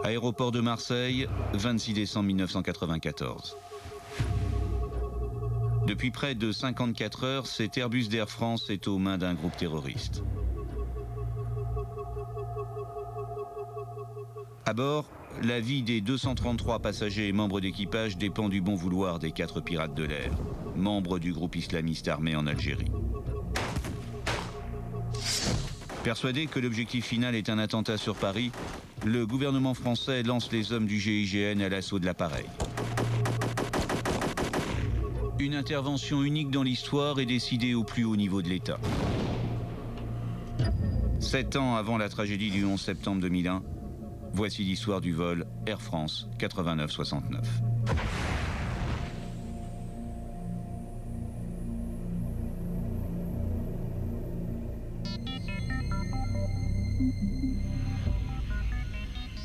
Aéroport de Marseille, 26 décembre 1994. Depuis près de 54 heures, cet Airbus d'Air France est aux mains d'un groupe terroriste. À bord, la vie des 233 passagers et membres d'équipage dépend du bon vouloir des 4 pirates de l'air, membres du groupe islamiste armé en Algérie. Persuadé que l'objectif final est un attentat sur Paris, le gouvernement français lance les hommes du GIGN à l'assaut de l'appareil. Une intervention unique dans l'histoire est décidée au plus haut niveau de l'État. 7 ans avant la tragédie du 11 septembre 2001, voici l'histoire du vol Air France 89-69.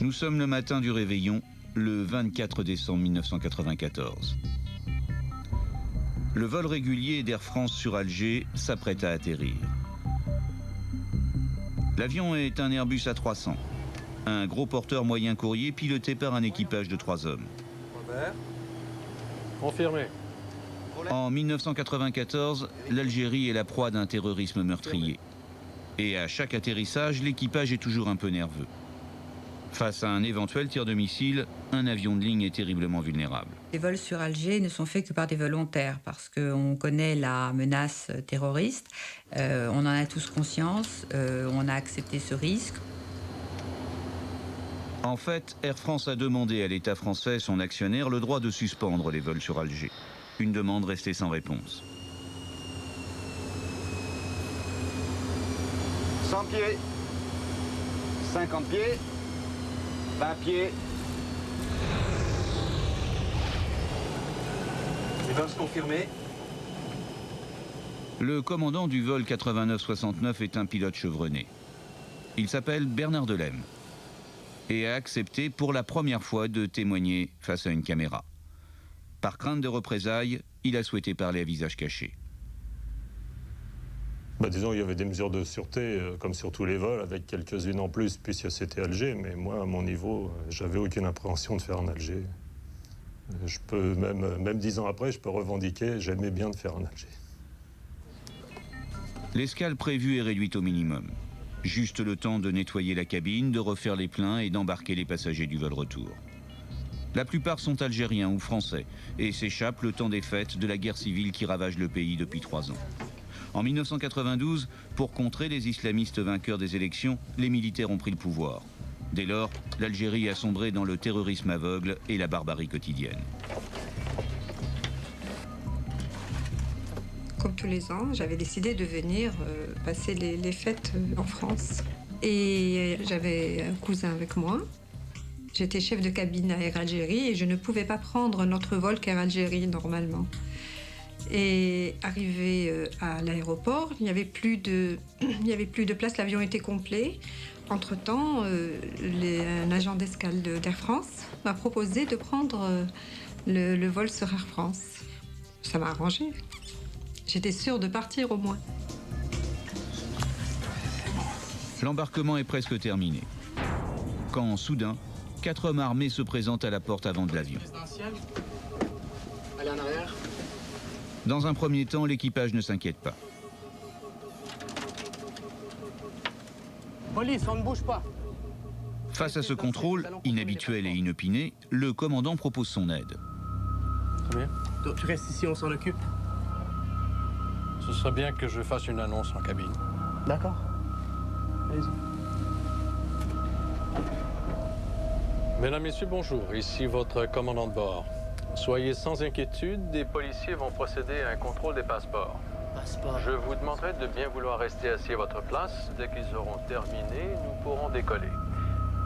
Nous sommes le matin du réveillon, le 24 décembre 1994. Le vol régulier d'Air France sur Alger s'apprête à atterrir. L'avion est un Airbus A300, un gros porteur moyen courrier piloté par un équipage de 3 hommes. Confirmé. En 1994, l'Algérie est la proie d'un terrorisme meurtrier. Et à chaque atterrissage, l'équipage est toujours un peu nerveux. Face à un éventuel tir de missile, un avion de ligne est terriblement vulnérable. Les vols sur Alger ne sont faits que par des volontaires parce qu'on connaît la menace terroriste, on en a tous conscience, on a accepté ce risque. En fait, Air France a demandé à l'État français, son actionnaire, le droit de suspendre les vols sur Alger. Une demande restée sans réponse. 100 pieds, 50 pieds, 20 pieds. Évidence confirmée. Le commandant du vol 89-69 est un pilote chevronné. Il s'appelle Bernard Delem et a accepté pour la première fois de témoigner face à une caméra. Par crainte de représailles, il a souhaité parler à visage caché. Disons, il y avait des mesures de sûreté, comme sur tous les vols, avec quelques-unes en plus, puisque c'était Alger. Mais moi, à mon niveau, j'avais aucune appréhension de faire en Alger. Je peux, même 10 ans après, je peux revendiquer, j'aimais bien de faire en Alger. L'escale prévue est réduite au minimum. Juste le temps de nettoyer la cabine, de refaire les pleins et d'embarquer les passagers du vol retour. La plupart sont algériens ou français et s'échappent le temps des fêtes de la guerre civile qui ravage le pays depuis 3 ans. En 1992, pour contrer les islamistes vainqueurs des élections, les militaires ont pris le pouvoir. Dès lors, l'Algérie a sombré dans le terrorisme aveugle et la barbarie quotidienne. Comme tous les ans, j'avais décidé de venir passer les fêtes en France. Et j'avais un cousin avec moi. J'étais chef de cabine à Air Algérie et je ne pouvais pas prendre notre vol qu'Air Algérie normalement. Et arrivé à l'aéroport, il n'y avait plus de place, l'avion était complet. Entre-temps, un agent d'escale d'Air France m'a proposé de prendre le vol sur Air France. Ça m'a arrangé. J'étais sûre de partir au moins. L'embarquement est presque terminé. Quand, soudain, 4 hommes armés se présentent à la porte avant de l'avion. Allez en arrière. Dans un premier temps, l'équipage ne s'inquiète pas. Police, on ne bouge pas. Face à ce contrôle, inhabituel et inopiné, le commandant propose son aide. Très bien. Donc, tu restes ici, on s'en occupe. Ce serait bien que je fasse une annonce en cabine. D'accord. Allez-y. Mesdames, Messieurs, bonjour. Ici votre commandant de bord. Soyez sans inquiétude, des policiers vont procéder à un contrôle des passeports. Passeport. Je vous demanderai de bien vouloir rester assis à votre place. Dès qu'ils auront terminé, nous pourrons décoller.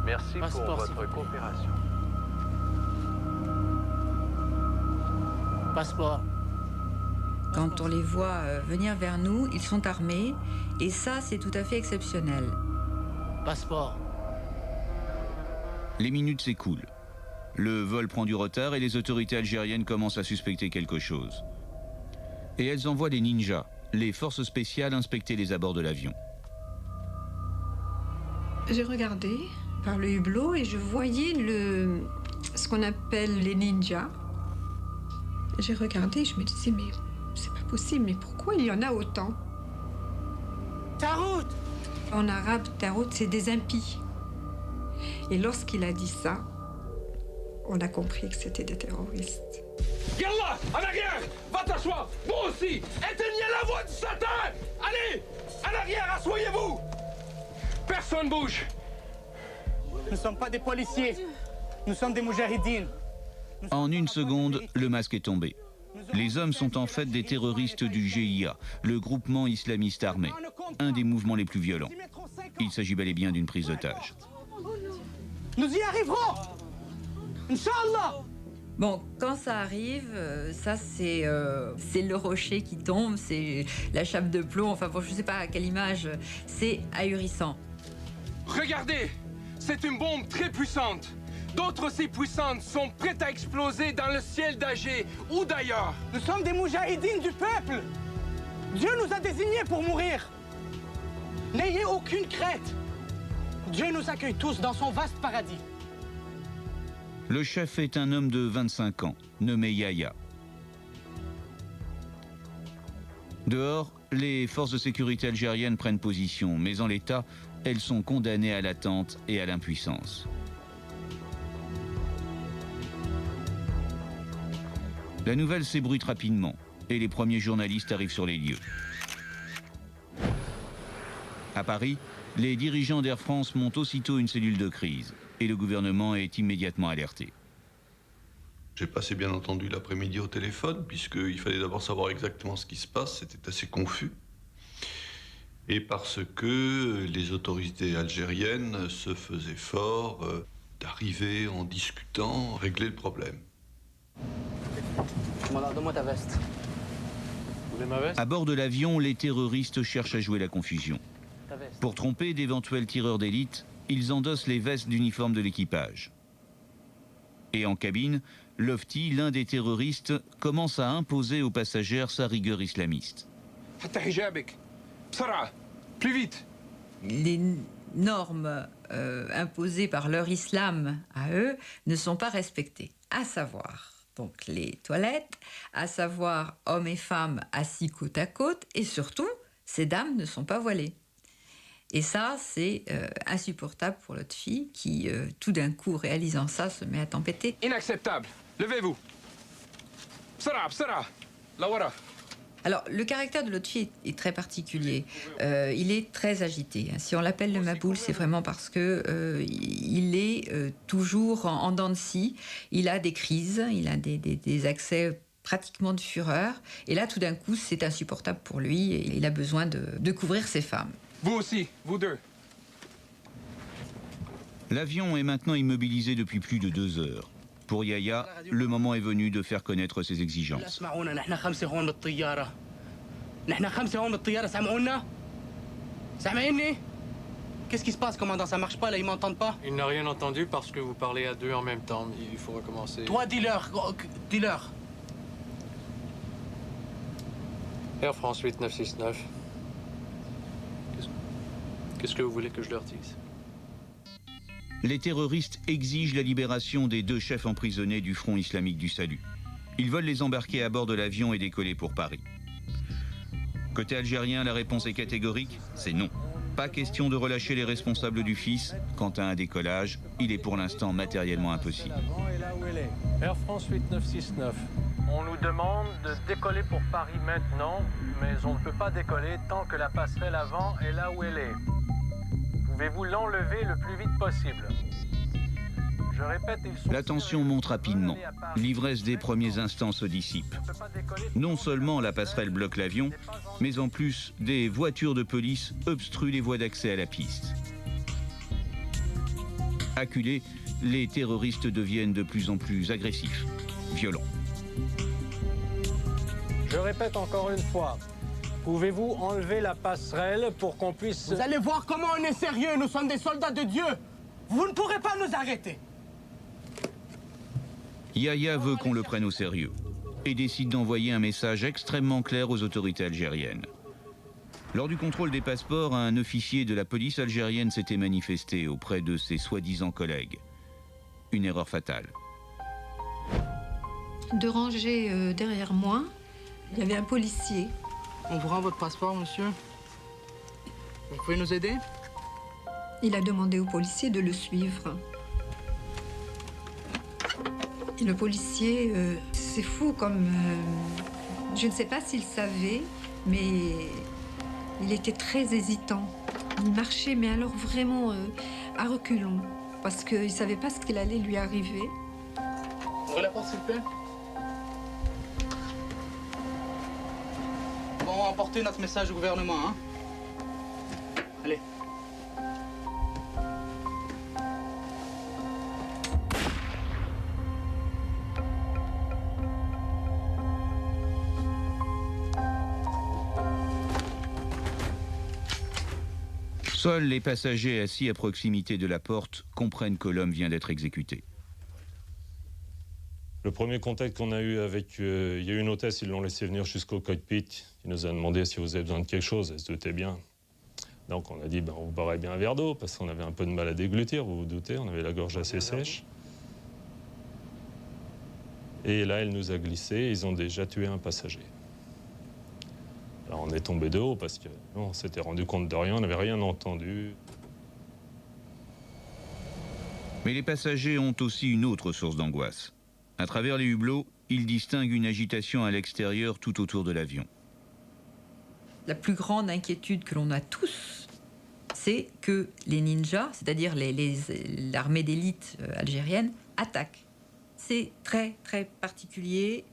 Merci Passeport, pour votre coopération. Passeport. Quand on les voit venir vers nous, ils sont armés et ça, c'est tout à fait exceptionnel. Passeport. Les minutes s'écoulent. Le vol prend du retard et les autorités algériennes commencent à suspecter quelque chose. Et elles envoient les ninjas, les forces spéciales, inspecter les abords de l'avion. J'ai regardé par le hublot et je voyais ce qu'on appelle les ninjas. J'ai regardé, je me disais, mais c'est pas possible, mais pourquoi il y en a autant? Tarout! En arabe, Tarout, c'est des impies. Et lorsqu'il a dit ça, on a compris que c'était des terroristes. Yallah, en arrière! Va t'asseoir! Vous aussi! Éteignez la voix du Satan! Allez! En arrière, asseyez-vous! Personne bouge! Nous ne sommes pas des policiers. Nous sommes des moujahidines. En une seconde, le masque est tombé. Les hommes sont en fait des terroristes du GIA, le groupement islamiste armé, un des mouvements les plus violents. Il s'agit bel et bien d'une prise d'otage. Nous y arriverons! Inch'Allah! Bon, quand ça arrive, ça c'est le rocher qui tombe, c'est la chape de plomb, enfin bon, je sais pas à quelle image, c'est ahurissant. Regardez! C'est une bombe très puissante. D'autres aussi puissantes sont prêtes à exploser dans le ciel d'Alger ou d'ailleurs. Nous sommes des moujahidines du peuple. Dieu nous a désignés pour mourir. N'ayez aucune crainte. Dieu nous accueille tous dans son vaste paradis. Le chef est un homme de 25 ans, nommé Yahya. Dehors, les forces de sécurité algériennes prennent position, mais en l'état, elles sont condamnées à l'attente et à l'impuissance. La nouvelle s'ébruite rapidement et les premiers journalistes arrivent sur les lieux. À Paris, les dirigeants d'Air France montent aussitôt une cellule de crise et le gouvernement est immédiatement alerté. J'ai passé bien entendu l'après-midi au téléphone puisqu'il fallait d'abord savoir exactement ce qui se passe, c'était assez confus. Et parce que les autorités algériennes se faisaient fort d'arriver en discutant, régler le problème. Donne-moi ta veste. Vous voulez ma veste? À bord de l'avion, les terroristes cherchent à jouer la confusion. Pour tromper d'éventuels tireurs d'élite, ils endossent les vestes d'uniforme de l'équipage. Et en cabine, Lofti, l'un des terroristes, commence à imposer aux passagères sa rigueur islamiste. Plus vite! Les normes imposées par leur islam à eux ne sont pas respectées, à savoir donc les toilettes, à savoir hommes et femmes assis côte à côte, et surtout, ces dames ne sont pas voilées. Et ça, c'est insupportable pour l'autre fille qui, tout d'un coup, réalisant ça, se met à tempêter. Inacceptable! Levez-vous! Bsara! Lawara! Alors, le caractère de l'autre fille est très particulier. Il est très agité. Si on l'appelle le Maboul, c'est vraiment parce que il est toujours en dents de scie. Il a des crises, il a des accès pratiquement de fureur. Et là, tout d'un coup, c'est insupportable pour lui. Et il a besoin de couvrir ses femmes. Vous aussi, vous deux. L'avion est maintenant immobilisé depuis plus de 2 heures. Pour Yahya, le moment est venu de faire connaître ses exigences. Qu'est-ce qui se passe, commandant? Ça marche pas, là, ils m'entendent pas? Il n'a rien entendu parce que vous parlez à deux en même temps. Il faut recommencer. Toi, dis-leur, dis-leur. Air France 8969. Qu'est-ce que vous voulez que je leur dise? Les terroristes exigent la libération des 2 chefs emprisonnés du Front islamique du salut. Ils veulent les embarquer à bord de l'avion et décoller pour Paris. Côté algérien, la réponse est catégorique, c'est non. Pas question de relâcher les responsables du fils. Quant à un décollage, il est pour l'instant matériellement impossible. Air France 8969. On nous demande de décoller pour Paris maintenant, mais on ne peut pas décoller tant que la passerelle avant est là où elle est. Pouvez-vous l'enlever le plus vite possible? Je répète, ils sont... La tension monte rapidement. L'ivresse des premiers instants se dissipe. Non seulement la passerelle bloque l'avion, mais en plus, des voitures de police obstruent les voies d'accès à la piste. Acculés, les terroristes deviennent de plus en plus agressifs, violents. Je répète encore une fois. Pouvez-vous enlever la passerelle pour qu'on puisse... Vous allez voir comment on est sérieux, nous sommes des soldats de Dieu. Vous ne pourrez pas nous arrêter. Yahya veut qu'on le prenne au sérieux et décide d'envoyer un message extrêmement clair aux autorités algériennes. Lors du contrôle des passeports, un officier de la police algérienne s'était manifesté auprès de ses soi-disant collègues. Une erreur fatale. 2 rangées derrière moi, il y avait un policier. On vous rend votre passeport, monsieur. Vous pouvez nous aider? Il a demandé au policier de le suivre. Et le policier, c'est fou comme... je ne sais pas s'il savait, mais il était très hésitant. Il marchait, mais alors vraiment à reculons, parce qu'il ne savait pas ce qu'il allait lui arriver. Ouvrez la porte, s'il vous plaît. Bon, on va emporter notre message au gouvernement, hein. Allez. Seuls les passagers assis à proximité de la porte comprennent que l'homme vient d'être exécuté. Le premier contact qu'on a eu avec... il y a eu une hôtesse, ils l'ont laissé venir jusqu'au cockpit. Il nous a demandé si vous avez besoin de quelque chose, elle se doutait bien. Donc on a dit, on vous boirait bien un verre d'eau, parce qu'on avait un peu de mal à déglutir, vous vous doutez, on avait la gorge assez sèche. Et là, elle nous a glissé, ils ont déjà tué un passager. Alors on est tombé de haut parce qu'on s'était rendu compte de rien, on n'avait rien entendu. Mais les passagers ont aussi une autre source d'angoisse. À travers les hublots, ils distinguent une agitation à l'extérieur tout autour de l'avion. La plus grande inquiétude que l'on a tous, c'est que les ninjas, c'est-à-dire l'armée d'élite algérienne, attaquent. C'est très, très particulier,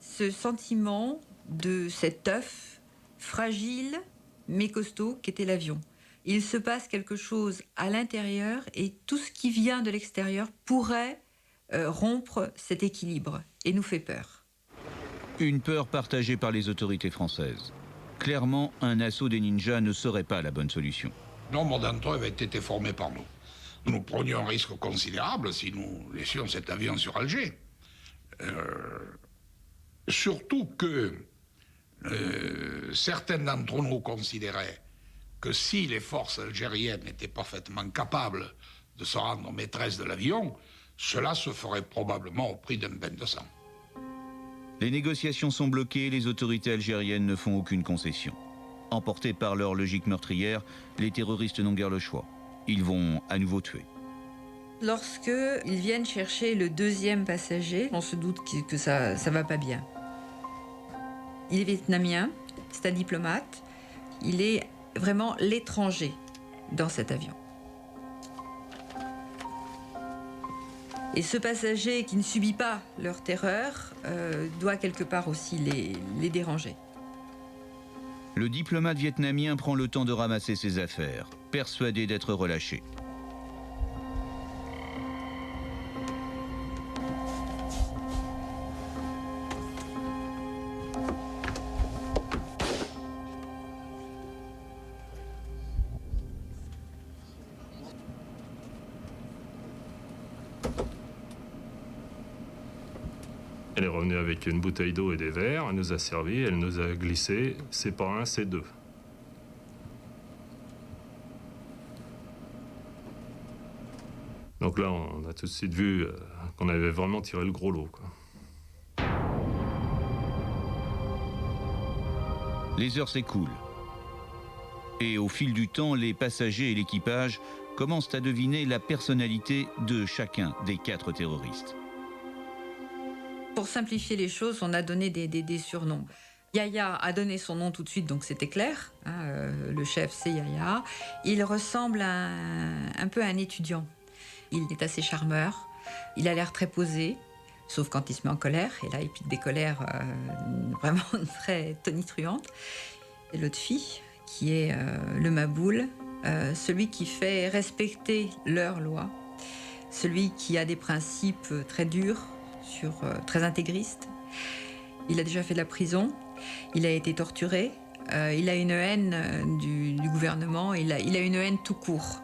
ce sentiment de cet œuf fragile mais costaud qu'était l'avion. Il se passe quelque chose à l'intérieur et tout ce qui vient de l'extérieur pourrait rompre cet équilibre et nous fait peur. Une peur partagée par les autorités françaises. Clairement, un assaut des ninjas ne serait pas la bonne solution. Nombre d'entre eux avaient été formés par nous. Nous prenions un risque considérable si nous laissions cet avion sur Alger. Surtout que certains d'entre nous considéraient que si les forces algériennes étaient parfaitement capables de se rendre maîtresses de l'avion, cela se ferait probablement au prix d'un bain de sang. Les négociations sont bloquées, les autorités algériennes ne font aucune concession. Emportés par leur logique meurtrière, les terroristes n'ont guère le choix. Ils vont à nouveau tuer. Lorsqu'ils viennent chercher le 2e passager, on se doute que ça va pas bien. Il est vietnamien, c'est un diplomate, il est vraiment l'étranger dans cet avion. Et ce passager qui ne subit pas leur terreur doit quelque part aussi les déranger. Le diplomate vietnamien prend le temps de ramasser ses affaires, persuadé d'être relâché. Elle est revenue avec une bouteille d'eau et des verres, elle nous a servi, elle nous a glissé, c'est pas un, c'est 2. Donc là, on a tout de suite vu qu'on avait vraiment tiré le gros lot, quoi. Les heures s'écoulent. Et au fil du temps, les passagers et l'équipage commencent à deviner la personnalité de chacun des 4 terroristes. Pour simplifier les choses, on a donné des surnoms. Yaya a donné son nom tout de suite, donc c'était clair. Le chef, c'est Yaya. Il ressemble un peu à un étudiant. Il est assez charmeur. Il a l'air très posé, sauf quand il se met en colère. Et là, il pique des colères vraiment très tonitruantes. Et l'autre fille, qui est le Maboul, celui qui fait respecter leurs lois, celui qui a des principes très durs, très intégriste. Il a déjà fait de la prison, il a été torturé, il a une haine du gouvernement, il a une haine tout court.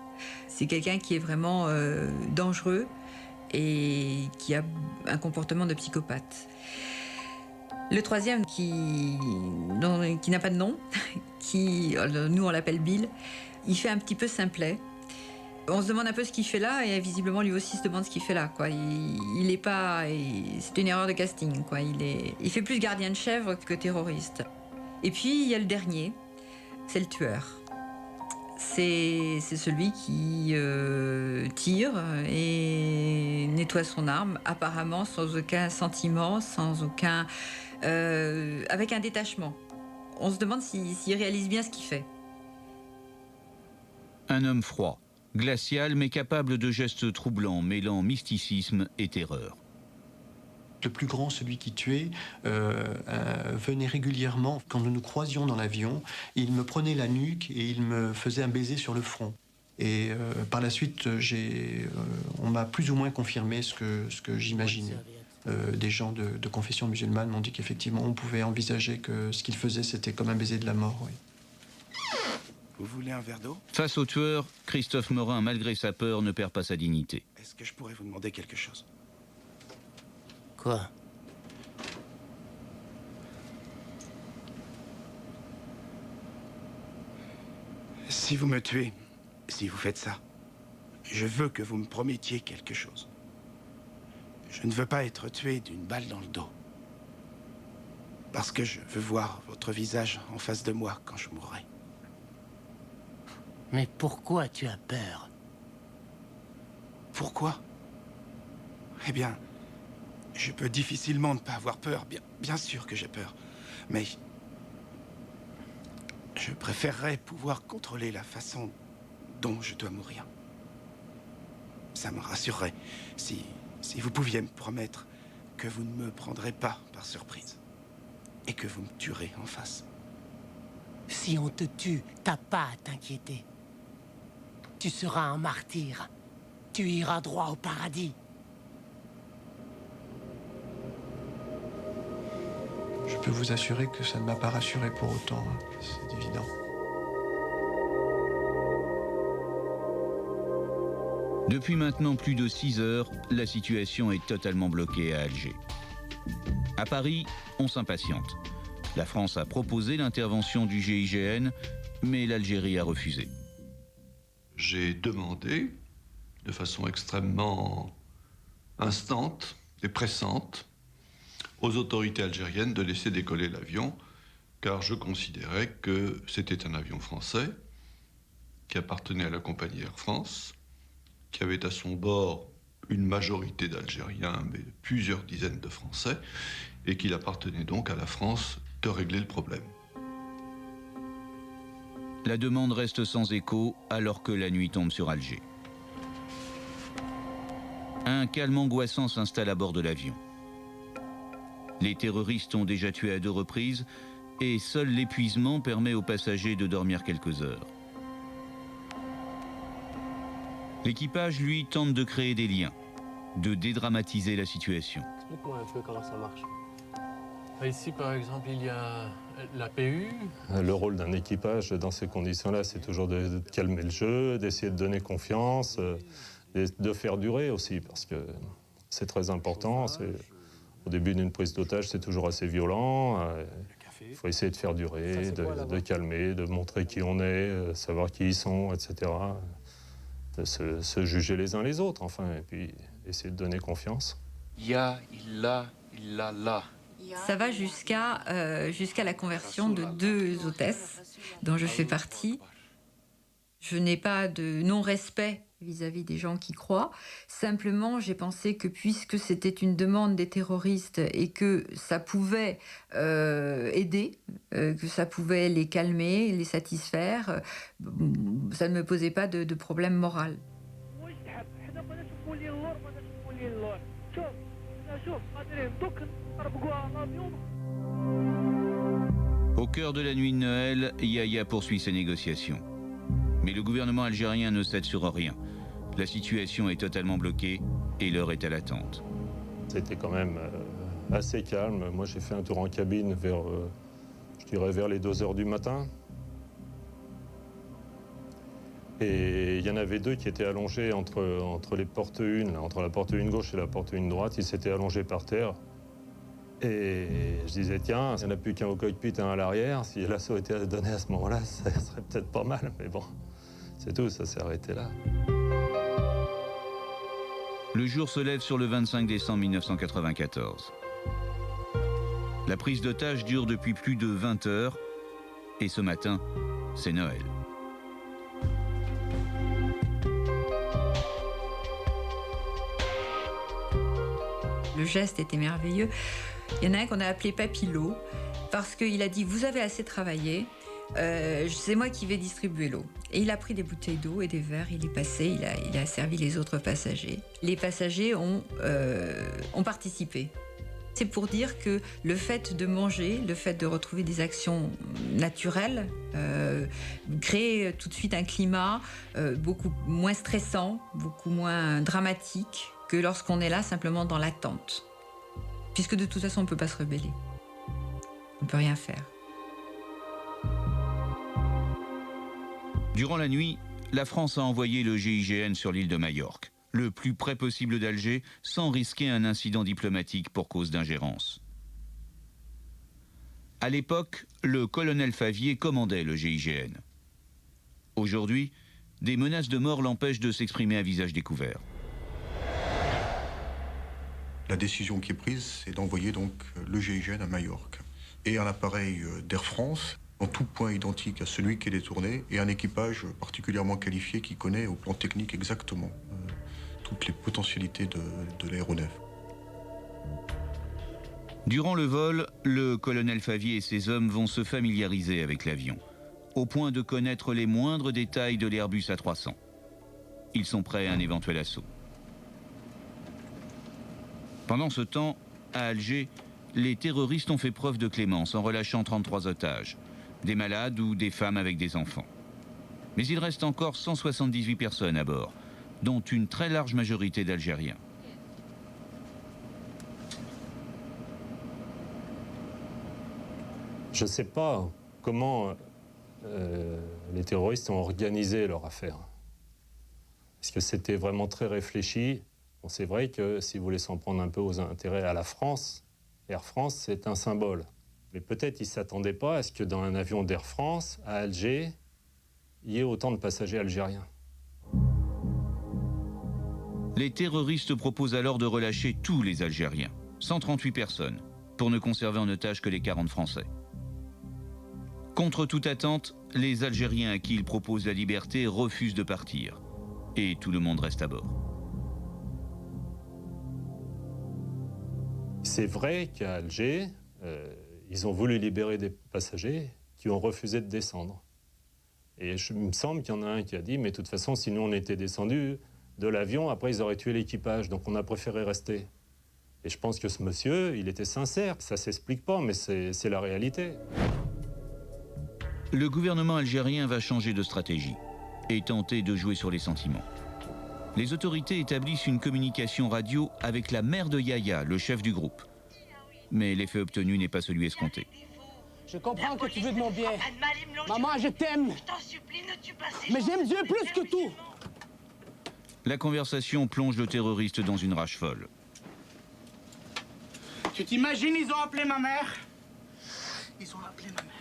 C'est quelqu'un qui est vraiment dangereux et qui a un comportement de psychopathe. Le troisième, qui n'a pas de nom, nous on l'appelle Bill, il fait un petit peu simplet. On se demande un peu ce qu'il fait là, et visiblement lui aussi se demande ce qu'il fait là, quoi. Il est pas... C'est une erreur de casting, quoi. Il fait plus gardien de chèvre que terroriste. Et puis il y a le dernier, c'est le tueur. C'est celui qui tire et nettoie son arme, apparemment sans aucun sentiment, avec un détachement. On se demande s'il réalise bien ce qu'il fait. Un homme froid, glacial mais capable de gestes troublants, mêlant mysticisme et terreur. Le plus grand, celui qui tuait, venait régulièrement. Quand nous nous croisions dans l'avion, il me prenait la nuque et il me faisait un baiser sur le front. Et par la suite, on m'a plus ou moins confirmé ce que j'imaginais. Des gens de confession musulmane m'ont dit qu'effectivement, on pouvait envisager que ce qu'il faisait, c'était comme un baiser de la mort. Oui. Vous voulez un verre d'eau? Face au tueur, Christophe Morin, malgré sa peur, ne perd pas sa dignité. Est-ce que je pourrais vous demander quelque chose? Quoi? Si vous me tuez, si vous faites ça, je veux que vous me promettiez quelque chose. Je ne veux pas être tué d'une balle dans le dos. Parce que je veux voir votre visage en face de moi quand je mourrai. Mais pourquoi tu as peur? Pourquoi? Eh bien, je peux difficilement ne pas avoir peur. Bien sûr que j'ai peur. Mais je préférerais pouvoir contrôler la façon dont je dois mourir. Ça me rassurerait si vous pouviez me promettre que vous ne me prendrez pas par surprise et que vous me tuerez en face. Si on te tue, t'as pas à t'inquiéter. Tu seras un martyr. Tu iras droit au paradis. Je peux vous assurer que ça ne m'a pas rassuré pour autant, hein. C'est évident. Depuis maintenant plus de 6 heures, la situation est totalement bloquée à Alger. À Paris, on s'impatiente. La France a proposé l'intervention du GIGN, mais l'Algérie a refusé. J'ai demandé, de façon extrêmement instante et pressante, aux autorités algériennes de laisser décoller l'avion, car je considérais que c'était un avion français qui appartenait à la compagnie Air France, qui avait à son bord une majorité d'Algériens, mais plusieurs dizaines de Français, et qu'il appartenait donc à la France de régler le problème. La demande reste sans écho alors que la nuit tombe sur Alger. Un calme angoissant s'installe à bord de l'avion. Les terroristes ont déjà tué à 2 reprises et seul l'épuisement permet aux passagers de dormir quelques heures. L'équipage, lui, tente de créer des liens, de dédramatiser la situation. Explique-moi un peu comment ça marche. Ici, par exemple, il y a la PU. Le rôle d'un équipage dans ces conditions-là, c'est toujours de calmer le jeu, d'essayer de donner confiance, de faire durer aussi, parce que c'est très important. Au début d'une prise d'otage, c'est toujours assez violent. Il faut essayer de faire durer, de calmer, de montrer qui on est, savoir qui ils sont, etc. De se juger les uns les autres, enfin, et puis essayer de donner confiance. Ya, illa, illallah. Ça va jusqu'à la conversion de 2 hôtesses dont je fais partie. Je n'ai pas de non-respect vis-à-vis des gens qui croient. Simplement, j'ai pensé que puisque c'était une demande des terroristes et que ça pouvait aider, que ça pouvait les calmer, les satisfaire, ça ne me posait pas de problème moral. Au cœur de la nuit de Noël, Yahya poursuit ses négociations. Mais le gouvernement algérien ne cède sur rien. La situation est totalement bloquée et l'heure est à l'attente. C'était quand même assez calme. Moi, j'ai fait un tour en cabine vers, je dirais, vers les 2 heures du matin. Et il y en avait 2 qui étaient allongés entre les portes 1, entre la porte 1 gauche et la porte 1 droite. Ils s'étaient allongés par terre. Et je disais, tiens, s'il n'y en a plus qu'un au cockpit et un à l'arrière, si l'assaut était donné à ce moment-là, ça serait peut-être pas mal. Mais bon, c'est tout, ça s'est arrêté là. Le jour se lève sur le 25 décembre 1994. La prise d'otage dure depuis plus de 20 heures. Et ce matin, c'est Noël. Le geste était merveilleux. Il y en a un qu'on a appelé Papillot, parce qu'il a dit « Vous avez assez travaillé, c'est moi qui vais distribuer l'eau ». Et il a pris des bouteilles d'eau et des verres, il est passé, il a servi les autres passagers. Les passagers ont participé. C'est pour dire que le fait de manger, le fait de retrouver des actions naturelles, crée tout de suite un climat beaucoup moins stressant, beaucoup moins dramatique que lorsqu'on est là simplement dans l'attente. Puisque de toute façon, on ne peut pas se rebeller. On ne peut rien faire. Durant la nuit, la France a envoyé le GIGN sur l'île de Majorque, le plus près possible d'Alger, sans risquer un incident diplomatique pour cause d'ingérence. À l'époque, le colonel Favier commandait le GIGN. Aujourd'hui, des menaces de mort l'empêchent de s'exprimer à visage découvert. La décision qui est prise, c'est d'envoyer donc le GIGN à Majorque et un appareil d'Air France en tout point identique à celui qui est détourné et un équipage particulièrement qualifié qui connaît au plan technique exactement toutes les potentialités de l'aéronef. Durant le vol, le colonel Favier et ses hommes vont se familiariser avec l'avion, au point de connaître les moindres détails de l'Airbus A300. Ils sont prêts à un éventuel assaut. Pendant ce temps, à Alger, les terroristes ont fait preuve de clémence en relâchant 33 otages, des malades ou des femmes avec des enfants. Mais il reste encore 178 personnes à bord, dont une très large majorité d'Algériens. Je ne sais pas comment les terroristes ont organisé leur affaire. Est-ce que c'était vraiment très réfléchi? Bon, c'est vrai que si vous voulez s'en prendre un peu aux intérêts à la France, Air France, c'est un symbole. Mais peut-être ils ne s'attendaient pas à ce que dans un avion d'Air France, à Alger, il y ait autant de passagers algériens. Les terroristes proposent alors de relâcher tous les Algériens, 138 personnes, pour ne conserver en otage que les 40 Français. Contre toute attente, les Algériens à qui ils proposent la liberté refusent de partir. Et tout le monde reste à bord. C'est vrai qu'à Alger, ils ont voulu libérer des passagers qui ont refusé de descendre. Et il me semble qu'il y en a un qui a dit « Mais de toute façon, si nous on était descendus de l'avion, après ils auraient tué l'équipage, donc on a préféré rester. » Et je pense que ce monsieur, il était sincère. Ça s'explique pas, mais c'est la réalité. Le gouvernement algérien va changer de stratégie et tenter de jouer sur les sentiments. Les autorités établissent une communication radio avec la mère de Yahya, le chef du groupe. Mais l'effet obtenu n'est pas celui escompté. Je comprends que tu veux de mon bien. Maman, je t'aime. Je t'en supplie, ne tue pas ces gens. Mais j'aime Dieu plus que tout. La conversation plonge le terroriste dans une rage folle. Tu t'imagines, ils ont appelé ma mère? Ils ont appelé ma mère.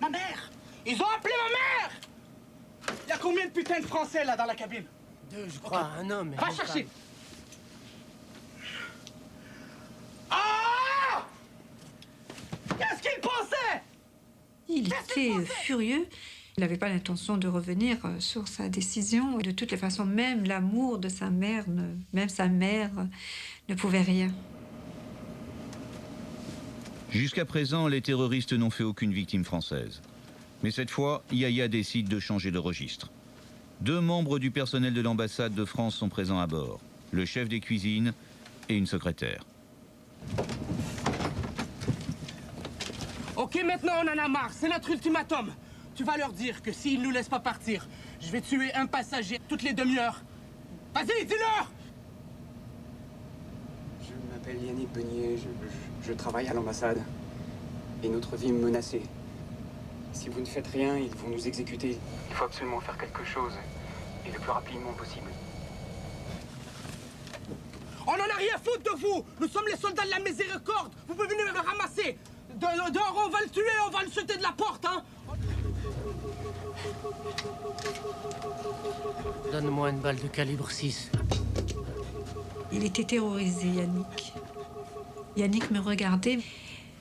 Ma mère! Ils ont appelé ma mère! Il y a combien de putains de Français là dans la cabine? 2, je crois, un homme. Va chercher! Ah! Qu'est-ce qu'il pensait? Il était furieux. Il n'avait pas l'intention de revenir sur sa décision. De toutes les façons, même l'amour de sa mère, même sa mère ne pouvait rien. Jusqu'à présent, les terroristes n'ont fait aucune victime française. Mais cette fois, Yahya décide de changer de registre. 2 membres du personnel de l'ambassade de France sont présents à bord. Le chef des cuisines et une secrétaire. Ok, maintenant on en a marre. C'est notre ultimatum. Tu vas leur dire que s'ils ne nous laissent pas partir, je vais tuer un passager toutes les demi-heures. Vas-y, dis-leur! Je m'appelle Yannick Beunier, je travaille à l'ambassade. Et notre vie est menacée. Si vous ne faites rien, ils vont nous exécuter. Il faut absolument faire quelque chose. Et le plus rapidement possible. On n'en a rien rien foutre de vous. Nous sommes les soldats de la miséricorde. Vous pouvez venir le ramasser. Dehors, on va le tuer, on va le jeter de la porte, hein. Donne-moi une balle de calibre 6. Il était terrorisé, Yannick. Yannick me regardait.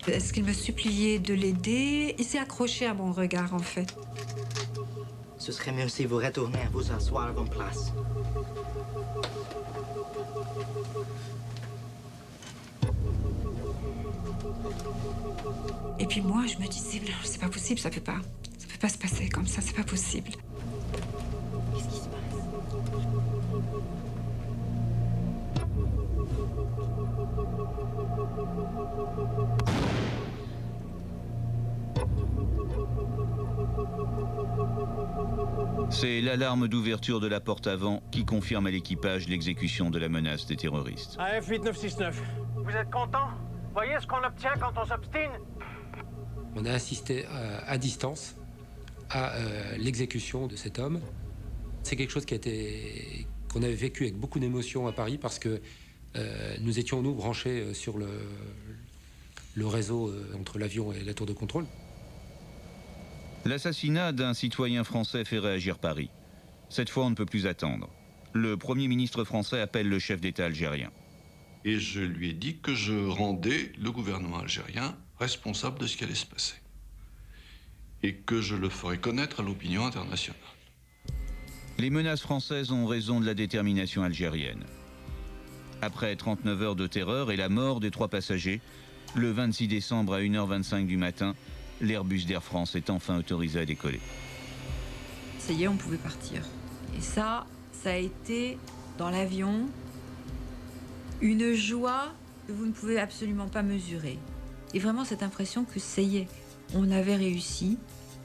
Est-ce qu'il me suppliait de l'aider? Il s'est accroché à mon regard, en fait. Ce serait mieux si vous retournez à vous asseoir à votre place. Et puis moi, je me disais, non, c'est pas possible, ça peut pas se passer comme ça, c'est pas possible. Qu'est-ce qui se passe? C'est l'alarme d'ouverture de la porte avant qui confirme à l'équipage l'exécution de la menace des terroristes. AF 8969. Vous êtes content? Voyez ce qu'on obtient quand on s'obstine? On a assisté à distance à l'exécution de cet homme. C'est quelque chose qu'on avait vécu avec beaucoup d'émotion à Paris parce que nous étions, nous, branchés sur le réseau entre l'avion et la tour de contrôle. L'assassinat d'un citoyen français fait réagir Paris. Cette fois, on ne peut plus attendre. Le Premier ministre français appelle le chef d'État algérien. Et je lui ai dit que je rendais le gouvernement algérien responsable de ce qui allait se passer. Et que je le ferai connaître à l'opinion internationale. Les menaces françaises ont raison de la détermination algérienne. Après 39 heures de terreur et la mort des 3 passagers, le 26 décembre à 1h25 du matin, l'Airbus d'Air France est enfin autorisé à décoller. Ça y est, on pouvait partir. Et ça a été, dans l'avion, une joie que vous ne pouvez absolument pas mesurer. Et vraiment cette impression que ça y est, on avait réussi,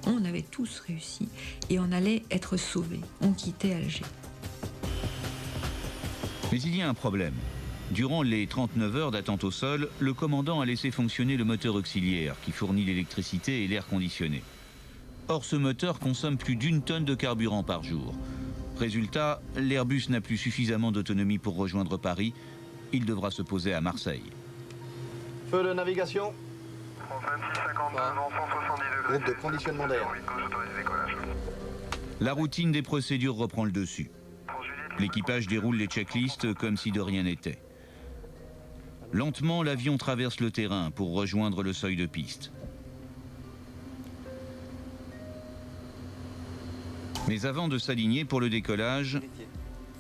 on avait tous réussi, et on allait être sauvés. On quittait Alger. Mais il y a un problème. Durant les 39 heures d'attente au sol, le commandant a laissé fonctionner le moteur auxiliaire qui fournit l'électricité et l'air conditionné. Or, ce moteur consomme plus d'1 tonne de carburant par jour. Résultat, l'Airbus n'a plus suffisamment d'autonomie pour rejoindre Paris. Il devra se poser à Marseille. Feu de navigation. 26-52, groupe de conditionnement d'air. La routine des procédures reprend le dessus. L'équipage déroule les checklists comme si de rien n'était. Lentement, l'avion traverse le terrain pour rejoindre le seuil de piste. Mais avant de s'aligner pour le décollage,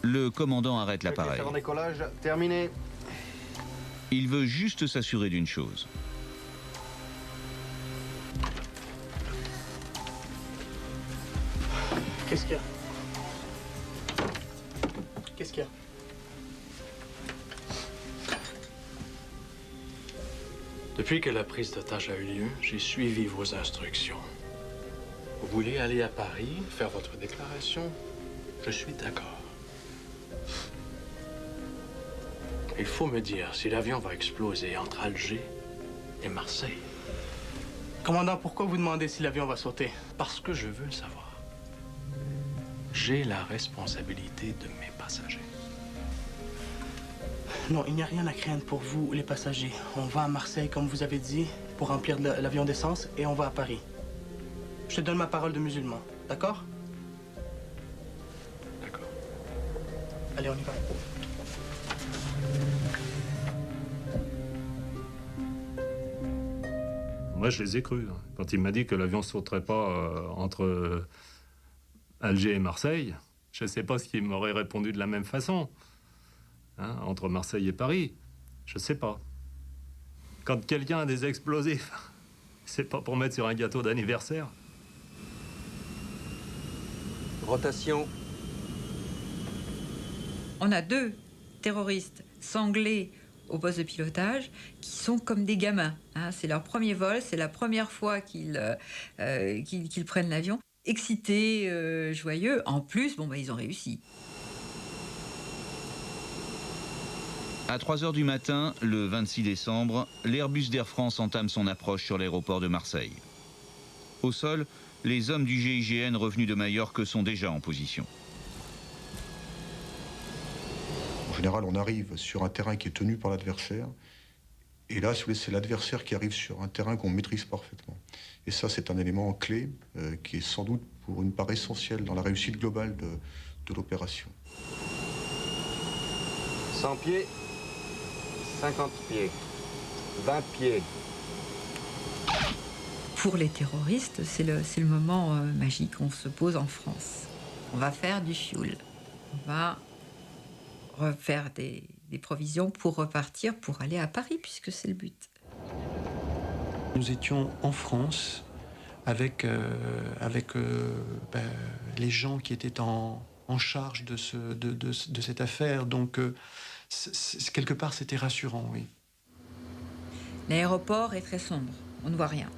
le commandant arrête l'appareil. Avant décollage, terminé. Il veut juste s'assurer d'une chose. Qu'est-ce qu'il y a? Qu'est-ce qu'il y a? Depuis que la prise d'otage a eu lieu, j'ai suivi vos instructions. Vous voulez aller à Paris, faire votre déclaration? Je suis d'accord. Il faut me dire si l'avion va exploser entre Alger et Marseille. Commandant, pourquoi vous demandez si l'avion va sauter? Parce que je veux le savoir. J'ai la responsabilité de mes passagers. Non, il n'y a rien à craindre pour vous, les passagers. On va à Marseille, comme vous avez dit, pour remplir l'avion d'essence, et on va à Paris. Je te donne ma parole de musulman, d'accord? D'accord. Allez, on y va. Moi, je les ai crus. Quand il m'a dit que l'avion ne sauterait pas entre Alger et Marseille, je ne sais pas s'il m'aurait répondu de la même façon. Hein, entre Marseille et Paris, je ne sais pas. Quand quelqu'un a des explosifs, c'est pas pour mettre sur un gâteau d'anniversaire. Rotation. On a 2 terroristes sanglés au poste de pilotage qui sont comme des gamins. Hein. C'est leur premier vol, c'est la première fois qu'ils prennent l'avion. Excités, joyeux. En plus, ils ont réussi. À 3h du matin, le 26 décembre, l'Airbus d'Air France entame son approche sur l'aéroport de Marseille. Au sol, les hommes du GIGN revenus de Majorque sont déjà en position. général, on arrive sur un terrain qui est tenu par l'adversaire. Et là, c'est l'adversaire qui arrive sur un terrain qu'on maîtrise parfaitement. Et ça, c'est un élément clé qui est sans doute pour une part essentielle dans la réussite globale de l'opération. 100 pieds, 50 pieds, 20 pieds. Pour les terroristes, c'est le moment magique. On se pose en France. On va faire du fioul. On va refaire des provisions pour repartir, pour aller à Paris, puisque c'est le but. Nous étions en France avec les gens qui étaient en charge de cette affaire. Donc, quelque part, c'était rassurant, oui. L'aéroport est très sombre. On ne voit rien.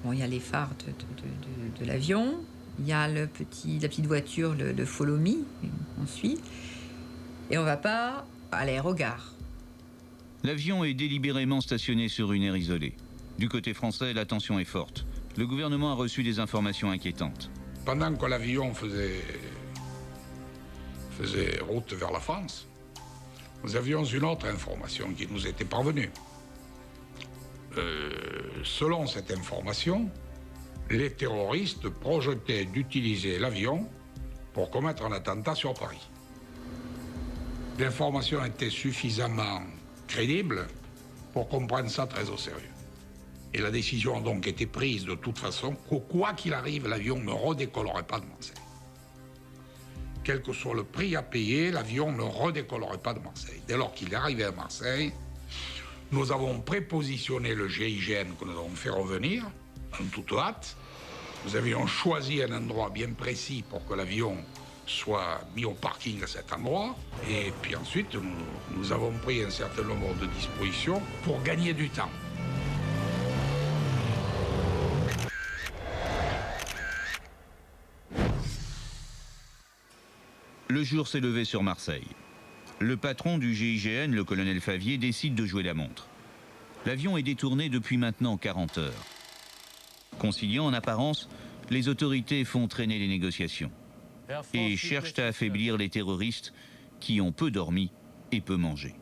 Bon, il y a les phares de l'avion. Il y a la petite voiture, le Follow Me, on suit. Et on ne va pas à l'aérogare. L'avion est délibérément stationné sur une aire isolée. Du côté français, la tension est forte. Le gouvernement a reçu des informations inquiétantes. Pendant que l'avion faisait route vers la France, nous avions une autre information qui nous était parvenue. Selon cette information, les terroristes projetaient d'utiliser l'avion pour commettre un attentat sur Paris. L'information était suffisamment crédible pour qu'on prenne ça très au sérieux. Et la décision a donc été prise de toute façon que quoi qu'il arrive, l'avion ne redécollerait pas de Marseille. Quel que soit le prix à payer, l'avion ne redécollerait pas de Marseille. Dès lors qu'il est arrivé à Marseille, nous avons prépositionné le GIGN que nous avons fait revenir en toute hâte. Nous avions choisi un endroit bien précis pour que l'avion soit mis au parking à cet endroit. Et puis ensuite, nous avons pris un certain nombre de dispositions pour gagner du temps. Le jour s'est levé sur Marseille. Le patron du GIGN, le colonel Favier, décide de jouer la montre. L'avion est détourné depuis maintenant 40 heures. Conciliant en apparence, les autorités font traîner les négociations et cherchent à affaiblir les terroristes qui ont peu dormi et peu mangé.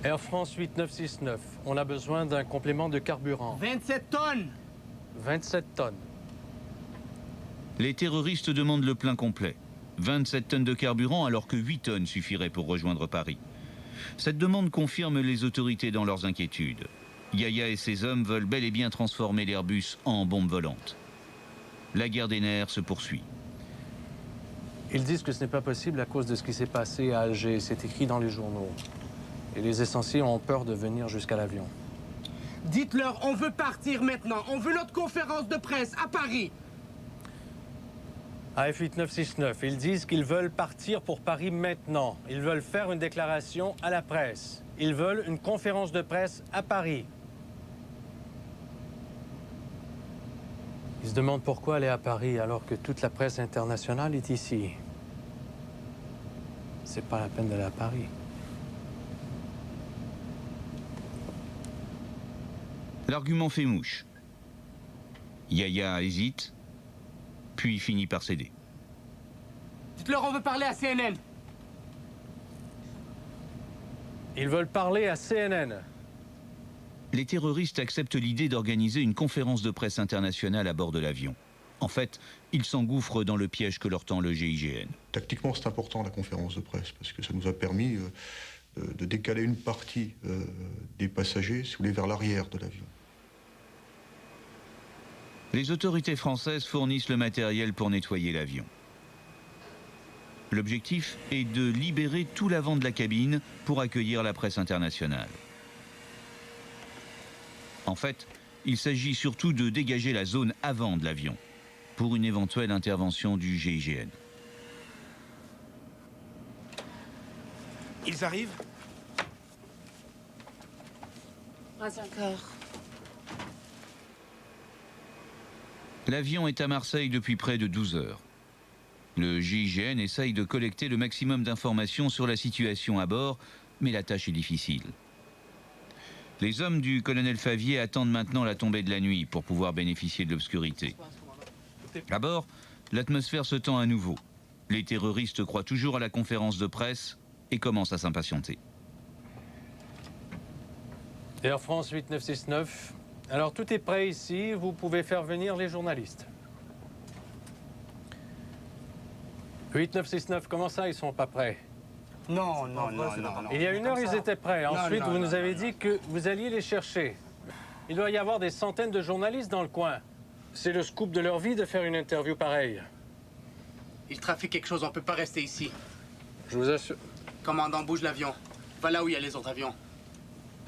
Air France 8969, on a besoin d'un complément de carburant. 27 tonnes 27 tonnes. Les terroristes demandent le plein complet. 27 tonnes de carburant alors que 8 tonnes suffiraient pour rejoindre Paris. Cette demande confirme les autorités dans leurs inquiétudes. Yahya et ses hommes veulent bel et bien transformer l'Airbus en bombe volante. La guerre des nerfs se poursuit. Ils disent que ce n'est pas possible à cause de ce qui s'est passé à Alger. C'est écrit dans les journaux. Et les essentiels ont peur de venir jusqu'à l'avion. Dites-leur, on veut partir maintenant. On veut notre conférence de presse à Paris. AF 8969, ils disent qu'ils veulent partir pour Paris maintenant. Ils veulent faire une déclaration à la presse. Ils veulent une conférence de presse à Paris. Ils se demandent pourquoi aller à Paris alors que toute la presse internationale est ici. C'est pas la peine d'aller à Paris. L'argument fait mouche. Yahya hésite, puis finit par céder. Dites-leur, on veut parler à CNN. Ils veulent parler à CNN. Les terroristes acceptent l'idée d'organiser une conférence de presse internationale à bord de l'avion. En fait, ils s'engouffrent dans le piège que leur tend le GIGN. Tactiquement, c'est important la conférence de presse, parce que ça nous a permis de décaler une partie des passagers, si vous voulez, vers l'arrière de l'avion. Les autorités françaises fournissent le matériel pour nettoyer l'avion. L'objectif est de libérer tout l'avant de la cabine pour accueillir la presse internationale. En fait, il s'agit surtout de dégager la zone avant de l'avion pour une éventuelle intervention du GIGN. Ils arrivent? Pas encore. L'avion est à Marseille depuis près de 12 heures. Le GIGN essaye de collecter le maximum d'informations sur la situation à bord, mais la tâche est difficile. Les hommes du colonel Favier attendent maintenant la tombée de la nuit pour pouvoir bénéficier de l'obscurité. À bord, l'atmosphère se tend à nouveau. Les terroristes croient toujours à la conférence de presse et commence à s'impatienter. Air France 8969. Alors tout est prêt ici, vous pouvez faire venir les journalistes. 8969, comment ça, ils sont pas prêts? Non. Il y a une heure, ils étaient prêts. Ensuite, non, vous nous non, avez non, dit que vous alliez les chercher. Il doit y avoir des centaines de journalistes dans le coin. C'est le scoop de leur vie de faire une interview pareille. Il trafique quelque chose, on peut pas rester ici. Je vous assure... Commandant, bouge l'avion. Va là où il y a les autres avions.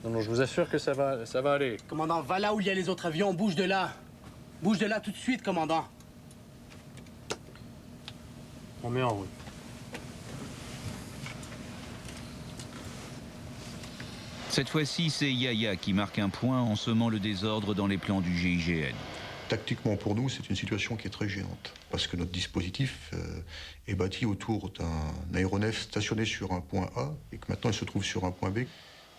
Non, je vous assure que ça va aller. Commandant, va là où il y a les autres avions, bouge de là. Bouge de là tout de suite, commandant. On met en route. Cette fois-ci, c'est Yahya qui marque un point en semant le désordre dans les plans du GIGN. Tactiquement pour nous, c'est une situation qui est très gênante, parce que notre dispositif est bâti autour d'un aéronef stationné sur un point A, et que maintenant il se trouve sur un point B.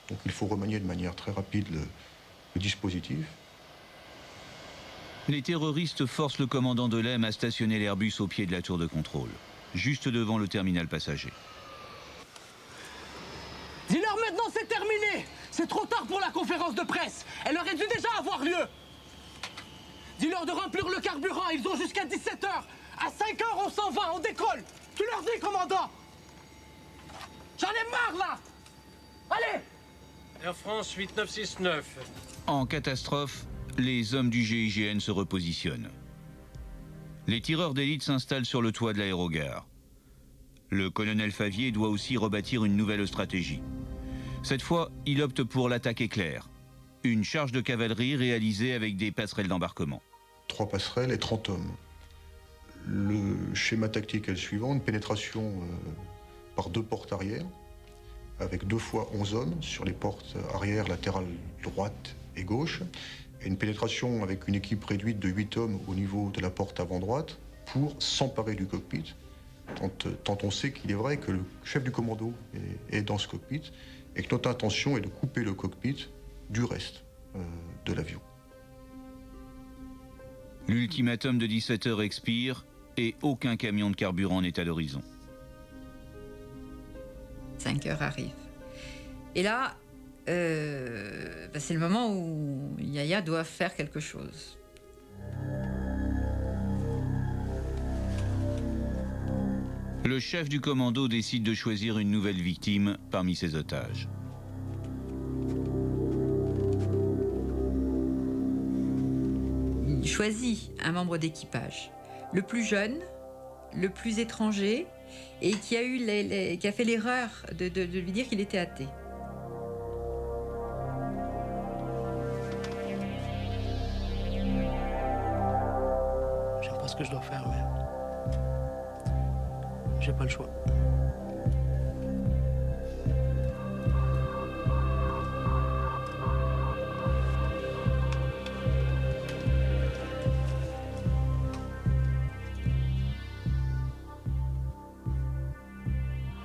Donc il faut remanier de manière très rapide le dispositif. Les terroristes forcent le commandant de l'EM à stationner l'Airbus au pied de la tour de contrôle, juste devant le terminal passager. Dis-leur maintenant, c'est terminé. C'est trop tard pour la conférence de presse. Elle aurait dû déjà avoir lieu. Dis-leur de remplir le carburant, ils ont jusqu'à 17h. À 5h, on s'en va, on décolle. Tu leur dis, commandant. J'en ai marre, là. Allez. Air France 8969. En catastrophe, les hommes du GIGN se repositionnent. Les tireurs d'élite s'installent sur le toit de l'aérogare. Le colonel Favier doit aussi rebâtir une nouvelle stratégie. Cette fois, il opte pour l'attaque éclair. Une charge de cavalerie réalisée avec des passerelles d'embarquement. 3 passerelles et 30 hommes. Le schéma tactique est le suivant, une pénétration par 2 portes arrière, avec 2 fois 11 hommes sur les portes arrière, latérales droite et gauche, et une pénétration avec une équipe réduite de 8 hommes au niveau de la porte avant droite pour s'emparer du cockpit, tant on sait qu'il est vrai que le chef du commando est dans ce cockpit, et que notre intention est de couper le cockpit du reste de l'avion. L'ultimatum de 17h expire et aucun camion de carburant n'est à l'horizon. 5h arrive. Et là, c'est le moment où Yahya doit faire quelque chose. Le chef du commando décide de choisir une nouvelle victime parmi ses otages. Il choisit un membre d'équipage, le plus jeune, le plus étranger, et qui a fait l'erreur de lui dire qu'il était athée. J'aime pas ce que je dois faire, mais j'ai pas le choix.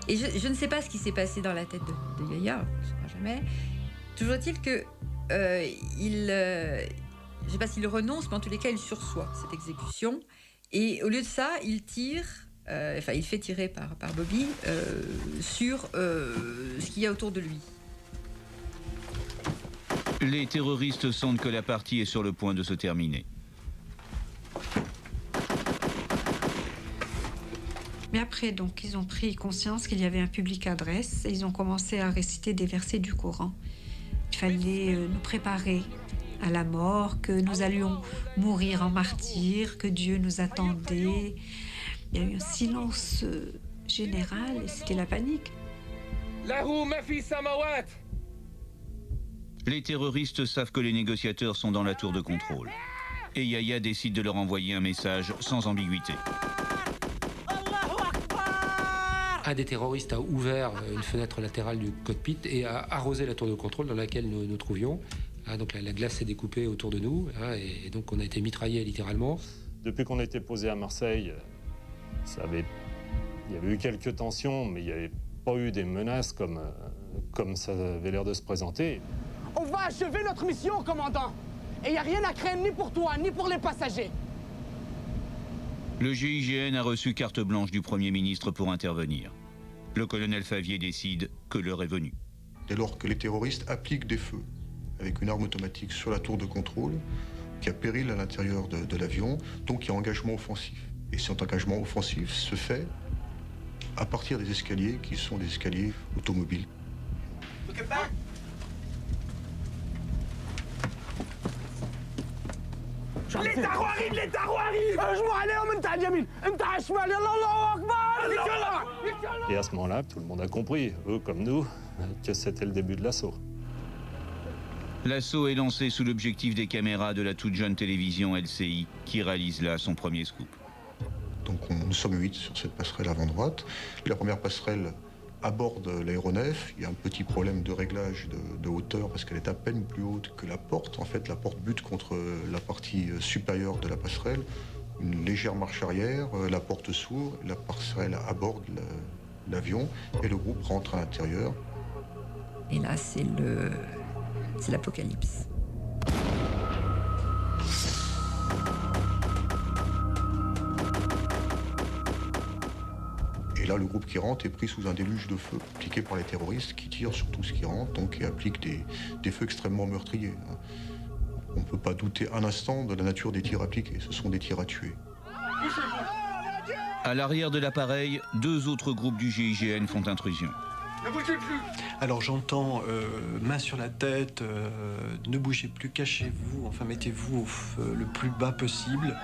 Et je ne sais pas ce qui s'est passé dans la tête de Yahya, on ne le saura jamais. Toujours est-il que je ne sais pas s'il renonce, mais en tous les cas, il sursoit cette exécution. Et au lieu de ça, il tire, il fait tirer par Bobby sur ce qu'il y a autour de lui. Les terroristes sentent que la partie est sur le point de se terminer. Mais après, donc, ils ont pris conscience qu'il y avait un public adresse et ils ont commencé à réciter des versets du Coran. Il fallait nous préparer à la mort, que nous allions mourir en martyrs, que Dieu nous attendait. Il y a eu un silence général et c'était la panique. Les terroristes savent que les négociateurs sont dans la tour de contrôle. Et Yahya décide de leur envoyer un message sans ambiguïté. Un des terroristes a ouvert une fenêtre latérale du cockpit et a arrosé la tour de contrôle dans laquelle nous nous trouvions. Donc la glace s'est découpée autour de nous et donc on a été mitraillés littéralement. Depuis qu'on a été posé à Marseille, il y avait eu quelques tensions, mais il n'y avait pas eu des menaces comme ça avait l'air de se présenter. On va achever notre mission, commandant. Et il n'y a rien à craindre ni pour toi, ni pour les passagers. Le GIGN a reçu carte blanche du Premier ministre pour intervenir. Le colonel Favier décide que l'heure est venue. Dès lors que les terroristes appliquent des feux avec une arme automatique sur la tour de contrôle, qu'il y a péril à l'intérieur de l'avion, donc il y a engagement offensif. Et cet engagement offensif se fait à partir des escaliers qui sont des escaliers automobiles. Les tarots arrivent, les tarots arrivent. Et à ce moment-là, tout le monde a compris, eux comme nous, que c'était le début de l'assaut. L'assaut est lancé sous l'objectif des caméras de la toute jeune télévision LCI, qui réalise là son premier scoop. Donc nous sommes 8 sur cette passerelle avant-droite. La première passerelle aborde l'aéronef. Il y a un petit problème de réglage de hauteur parce qu'elle est à peine plus haute que la porte. En fait, la porte bute contre la partie supérieure de la passerelle. Une légère marche arrière, la porte s'ouvre, la passerelle aborde l'avion et le groupe rentre à l'intérieur. Et là, c'est l'apocalypse. Et là, le groupe qui rentre est pris sous un déluge de feu, appliqué par les terroristes qui tirent sur tout ce qui rentre, donc et appliquent des feux extrêmement meurtriers. On ne peut pas douter un instant de la nature des tirs appliqués. Ce sont des tirs à tuer. À l'arrière de l'appareil, 2 autres groupes du GIGN font intrusion. Ne bougez plus. Alors j'entends main sur la tête, ne bougez plus, cachez-vous, enfin mettez-vous le plus bas possible.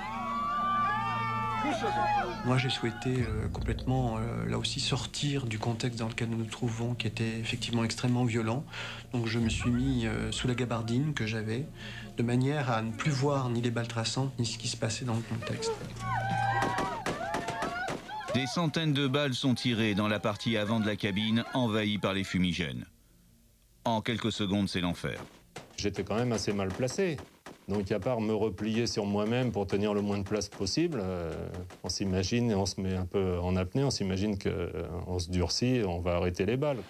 Moi j'ai souhaité complètement, là aussi, sortir du contexte dans lequel nous nous trouvons, qui était effectivement extrêmement violent. Donc je me suis mis sous la gabardine que j'avais, de manière à ne plus voir ni les balles traçantes, ni ce qui se passait dans le contexte. Des centaines de balles sont tirées dans la partie avant de la cabine, envahie par les fumigènes. En quelques secondes, c'est l'enfer. J'étais quand même assez mal placé. Donc, à part me replier sur moi-même pour tenir le moins de place possible, on s'imagine, et on se met un peu en apnée, on s'imagine qu'on se durcit et on va arrêter les balles.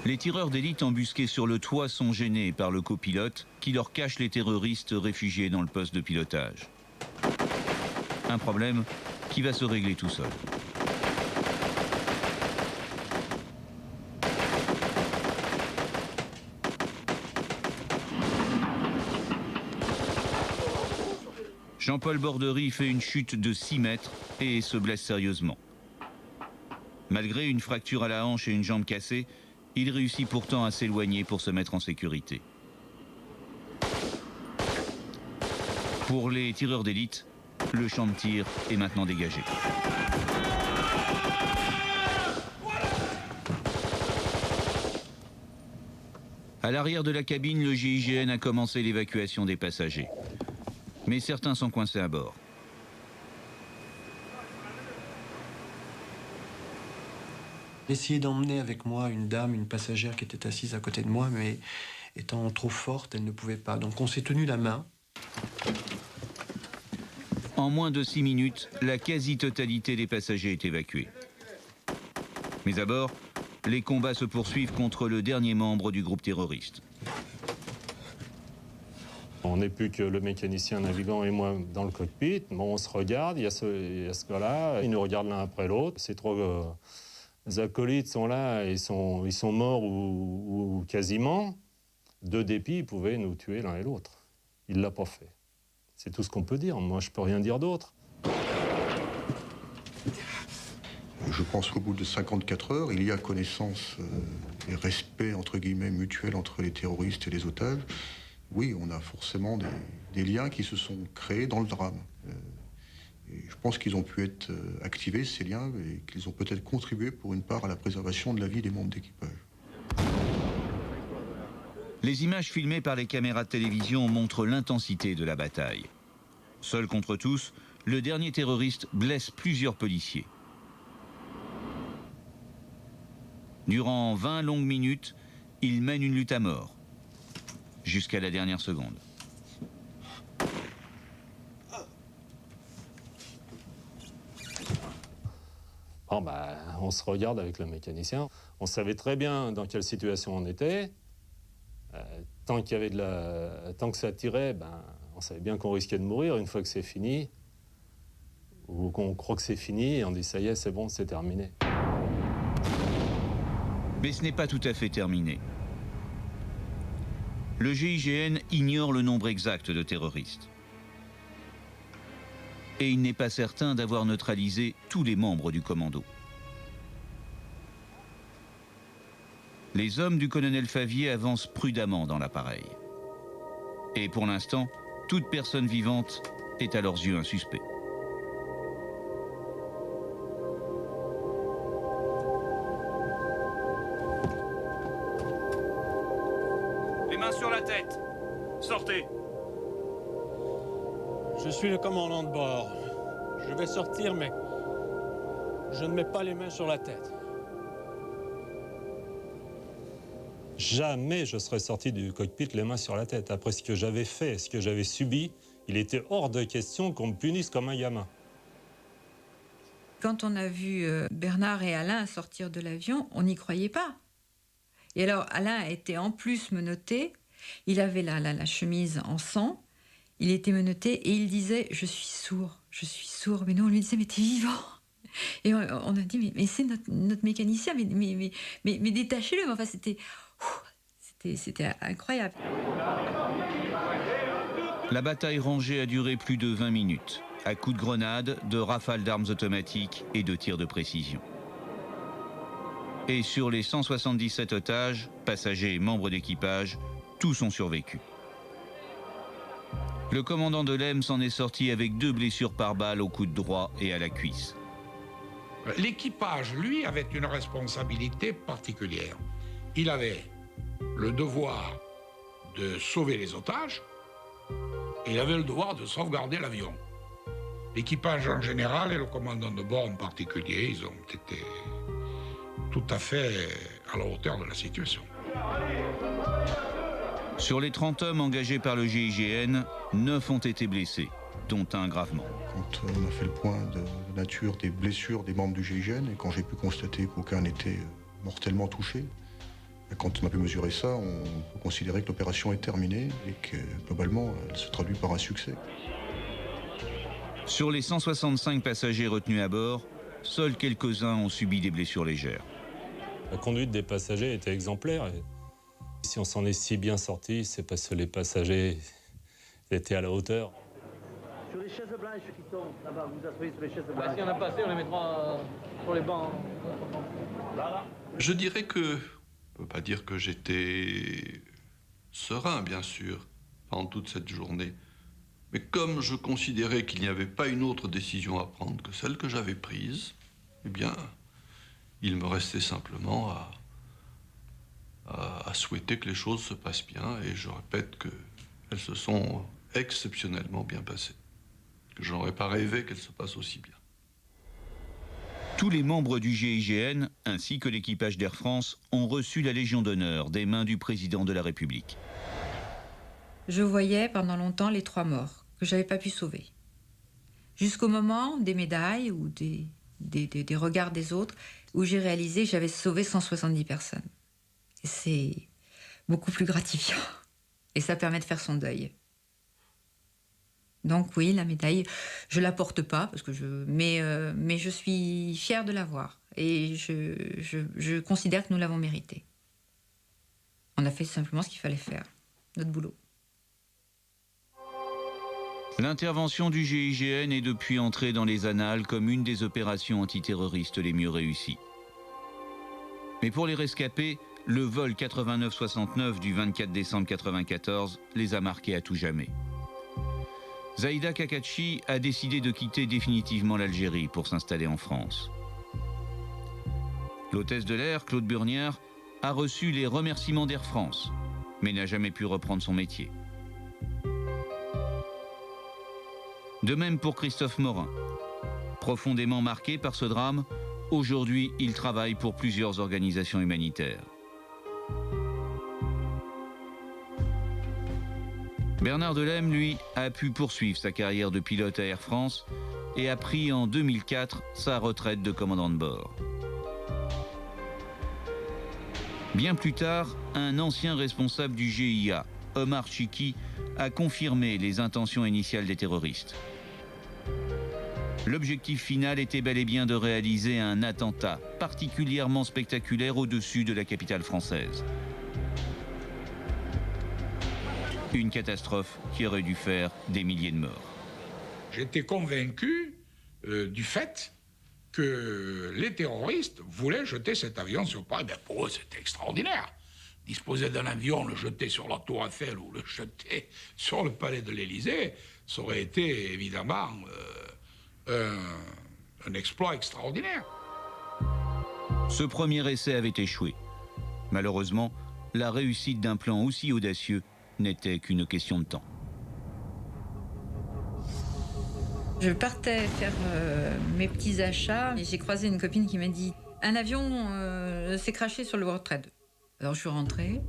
Les tireurs d'élite embusqués sur le toit sont gênés par le copilote qui leur cache les terroristes réfugiés dans le poste de pilotage. Un problème qui va se régler tout seul. Jean-Paul Borderie fait une chute de 6 mètres et se blesse sérieusement. Malgré une fracture à la hanche et une jambe cassée, il réussit pourtant à s'éloigner pour se mettre en sécurité. Pour les tireurs d'élite, le champ de tir est maintenant dégagé. À l'arrière de la cabine, le GIGN a commencé l'évacuation des passagers. Mais certains sont coincés à bord. J'ai essayé d'emmener avec moi une dame, une passagère qui était assise à côté de moi, mais étant trop forte, elle ne pouvait pas. Donc on s'est tenu la main. En moins de 6 minutes, la quasi-totalité des passagers est évacuée. Mais à bord, les combats se poursuivent contre le dernier membre du groupe terroriste. On n'est plus que le mécanicien navigant et moi dans le cockpit. Bon, on se regarde, il y a ce gars-là, ils nous regardent l'un après l'autre. Ces 3 acolytes sont là, ils sont morts ou quasiment. De dépit, ils pouvaient nous tuer l'un et l'autre. Il ne l'a pas fait. C'est tout ce qu'on peut dire. Moi, je ne peux rien dire d'autre. Je pense qu'au bout de 54 heures, il y a connaissance et respect, entre guillemets, mutuel entre les terroristes et les otages. Oui, on a forcément des liens qui se sont créés dans le drame. Et je pense qu'ils ont pu être activés, ces liens, et qu'ils ont peut-être contribué pour une part à la préservation de la vie des membres d'équipage. Les images filmées par les caméras de télévision montrent l'intensité de la bataille. Seul contre tous, le dernier terroriste blesse plusieurs policiers. Durant 20 longues minutes, il mène une lutte à mort, jusqu'à la dernière seconde. Bon, on se regarde avec le mécanicien. On savait très bien dans quelle situation on était. Tant que ça tirait, on savait bien qu'on risquait de mourir. Une fois que c'est fini, où on croit que c'est fini et on dit ça y est, c'est bon, c'est terminé. Mais ce n'est pas tout à fait terminé. Le GIGN ignore le nombre exact de terroristes. Et il n'est pas certain d'avoir neutralisé tous les membres du commando. Les hommes du colonel Favier avancent prudemment dans l'appareil. Et pour l'instant, toute personne vivante est à leurs yeux un suspect. Les mains sur la tête. Sortez. Je suis le commandant de bord. Je vais sortir, mais je ne mets pas les mains sur la tête. Jamais je serais sorti du cockpit les mains sur la tête. Après ce que j'avais fait, ce que j'avais subi, il était hors de question qu'on me punisse comme un gamin. Quand on a vu Bernard et Alain sortir de l'avion, on n'y croyait pas. Et alors Alain était en plus menotté, il avait la chemise en sang, il était menotté et il disait « je suis sourd ». Mais nous on lui disait « mais t'es vivant ». Et on a dit « mais c'est notre mécanicien, mais détachez-le ». Enfin c'était incroyable. La bataille rangée a duré plus de 20 minutes, à coups de grenades, de rafales d'armes automatiques et de tirs de précision. Et sur les 177 otages, passagers et membres d'équipage, tous ont survécu. Le commandant de l'EM s'en est sorti avec 2 blessures par balle au coude droit et à la cuisse. L'équipage, lui, avait une responsabilité particulière. Il avait le devoir de sauver les otages et il avait le devoir de sauvegarder l'avion. L'équipage en général et le commandant de bord en particulier, ils ont été tout à fait à la hauteur de la situation. Sur les 30 hommes engagés par le GIGN, 9 ont été blessés, dont un gravement. Quand on a fait le point de la nature des blessures des membres du GIGN, et quand j'ai pu constater qu'aucun n'était mortellement touché, quand on a pu mesurer ça, on peut considérer que l'opération est terminée et que globalement, elle se traduit par un succès. Sur les 165 passagers retenus à bord, seuls quelques-uns ont subi des blessures légères. La conduite des passagers était exemplaire. Et si on s'en est si bien sorti, c'est parce que les passagers étaient à la hauteur. Sur les chaises blanches qui sont là-bas, vous asseyez sur les chaises blanches. Si on a passé, on les mettra sur les bancs. Là. Je dirais que, on ne peut pas dire que j'étais serein, bien sûr, pendant toute cette journée. Mais comme je considérais qu'il n'y avait pas une autre décision à prendre que celle que j'avais prise, eh bien, il me restait simplement à souhaiter que les choses se passent bien. Et je répète qu'elles se sont exceptionnellement bien passées. Que je n'aurais pas rêvé qu'elles se passent aussi bien. Tous les membres du GIGN, ainsi que l'équipage d'Air France, ont reçu la Légion d'honneur des mains du président de la République. Je voyais pendant longtemps les 3 morts que j'avais pas pu sauver. Jusqu'au moment des médailles ou des regards des autres, où j'ai réalisé que j'avais sauvé 170 personnes. Et c'est beaucoup plus gratifiant. Et ça permet de faire son deuil. Donc oui, la médaille, je la porte pas, mais je suis fière de l'avoir. Et je considère que nous l'avons méritée. On a fait simplement ce qu'il fallait faire, notre boulot. L'intervention du GIGN est depuis entrée dans les annales comme une des opérations antiterroristes les mieux réussies. Mais pour les rescapés, le vol 89-69 du 24 décembre 1994 les a marqués à tout jamais. Zaïda Kakachi a décidé de quitter définitivement l'Algérie pour s'installer en France. L'hôtesse de l'air, Claude Burnière, a reçu les remerciements d'Air France, mais n'a jamais pu reprendre son métier. De même pour Christophe Morin. Profondément marqué par ce drame, aujourd'hui il travaille pour plusieurs organisations humanitaires. Bernard Delem, lui, a pu poursuivre sa carrière de pilote à Air France et a pris en 2004 sa retraite de commandant de bord. Bien plus tard, un ancien responsable du GIA, Omar Chiki, a confirmé les intentions initiales des terroristes. L'objectif final était bel et bien de réaliser un attentat particulièrement spectaculaire au-dessus de la capitale française. Une catastrophe qui aurait dû faire des milliers de morts. J'étais convaincu du fait que les terroristes voulaient jeter cet avion sur Paris. Ben pour eux, c'était extraordinaire. Disposer d'un avion, le jeter sur la Tour Eiffel ou le jeter sur le palais de l'Élysée, ça aurait été évidemment un exploit extraordinaire. Ce premier essai avait échoué. Malheureusement, la réussite d'un plan aussi audacieux n'était qu'une question de temps. Je partais faire mes petits achats et j'ai croisé une copine qui m'a dit « Un avion s'est crashé sur le World Trade ». Alors je suis rentrée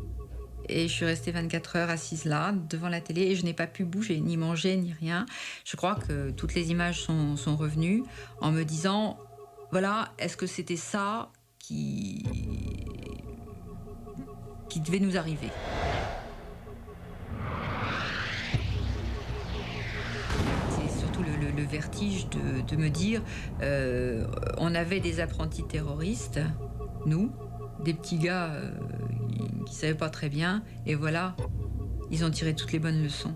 et je suis restée 24 heures assise là, devant la télé, et je n'ai pas pu bouger, ni manger, ni rien. Je crois que toutes les images sont revenues en me disant « Voilà, est-ce que c'était ça qui devait nous arriver ?» Le vertige de me dire on avait des apprentis terroristes, nous, des petits gars qui ne savaient pas très bien, et voilà, ils ont tiré toutes les bonnes leçons.